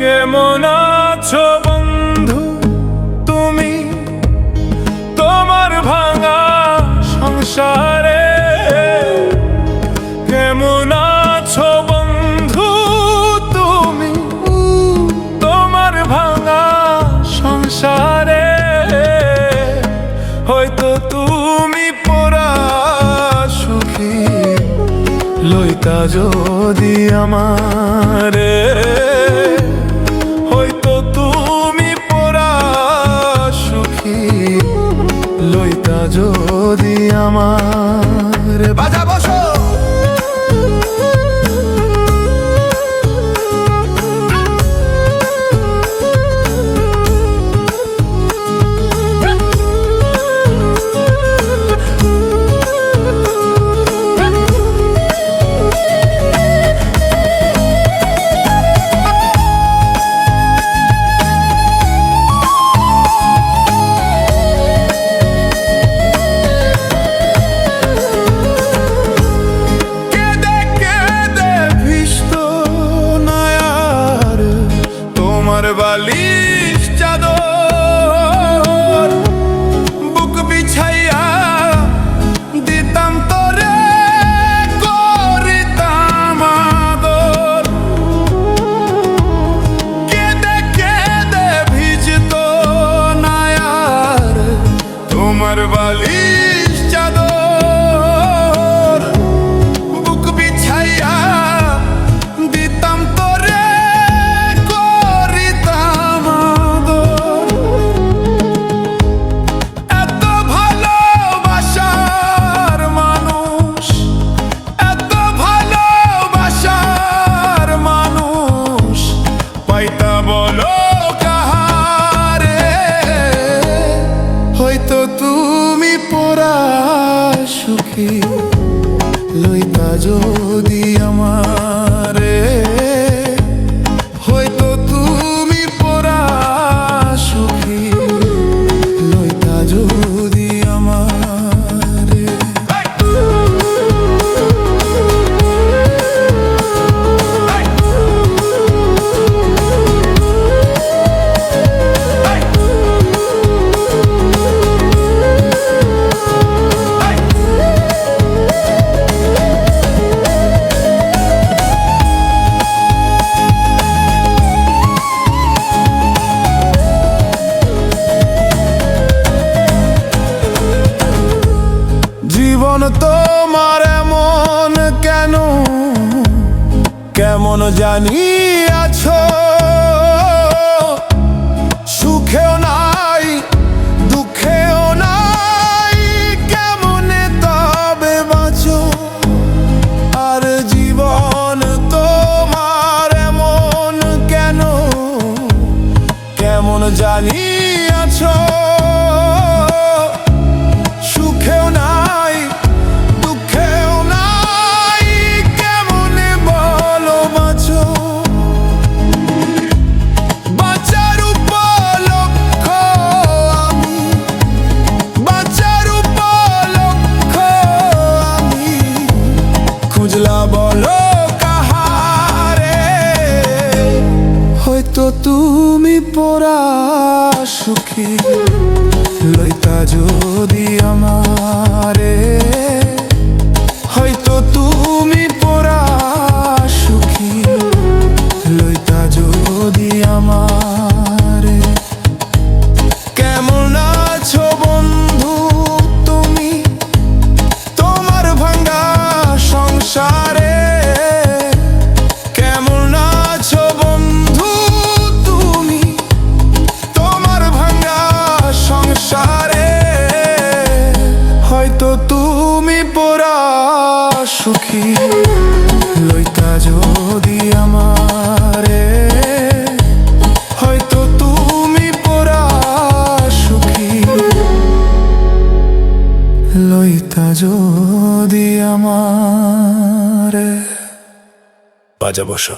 কেমন আছো বন্ধু তুমি তোমার ভাঙা সংসারে? কেমন আছো বন্ধু তুমি তোমার ভাঙা সংসারে? হয়তো তুমি পড়া সুখী লইতা যদি আমারে, হয়তো তুমি পড়া সুখী লইতা যদি আমারে। বাজা বসো। বালিশ চাদর বুক বিছাইয়া দিতাম তোরে, করিতাম আদর। কেঁদে কেঁদে ভিজতো না আর তোমার বালিশ চাদর, বুক বিছাইয়া দিতাম তোরে। হয়তো তুমি পড়া সুখী লইতা যদি আমারে, হয়তো তুমি পড়া সুখী লইতা যদি আমারে। জীবন তোমার এমন কেন, কেমন জানি আছো? সুখেও নাই দুঃখেও নাই, কেমনে তবে বাঁচো? আর জীবন তোমার এমন কেন, কেমন জানি আছো? সুখেও নাই দুঃখেও নাই, কেমনে বলো বাঁচো? বাঁচার উপলক্ষ আমি, বাঁচার উপলক্ষ আমি খুঁজলা বলো কাহারে? হয়তো তুমি পড়া সুখী লইতা যদি আমারে, হয়তো তুমি পড়া সুখী লইতা যদি আমারে। কেমন আছো বন্ধু তুমি তোমার ভাঙা সংসারে? কেমন আছো বন্ধু তুমি তোমার ভাঙা সংসারে? হয়তো তুমি পড়া সুখী লইতা যদি আমারে, হয়তো তুমি পড়া সুখী লইতা যদি আমারে। বাজা বসো।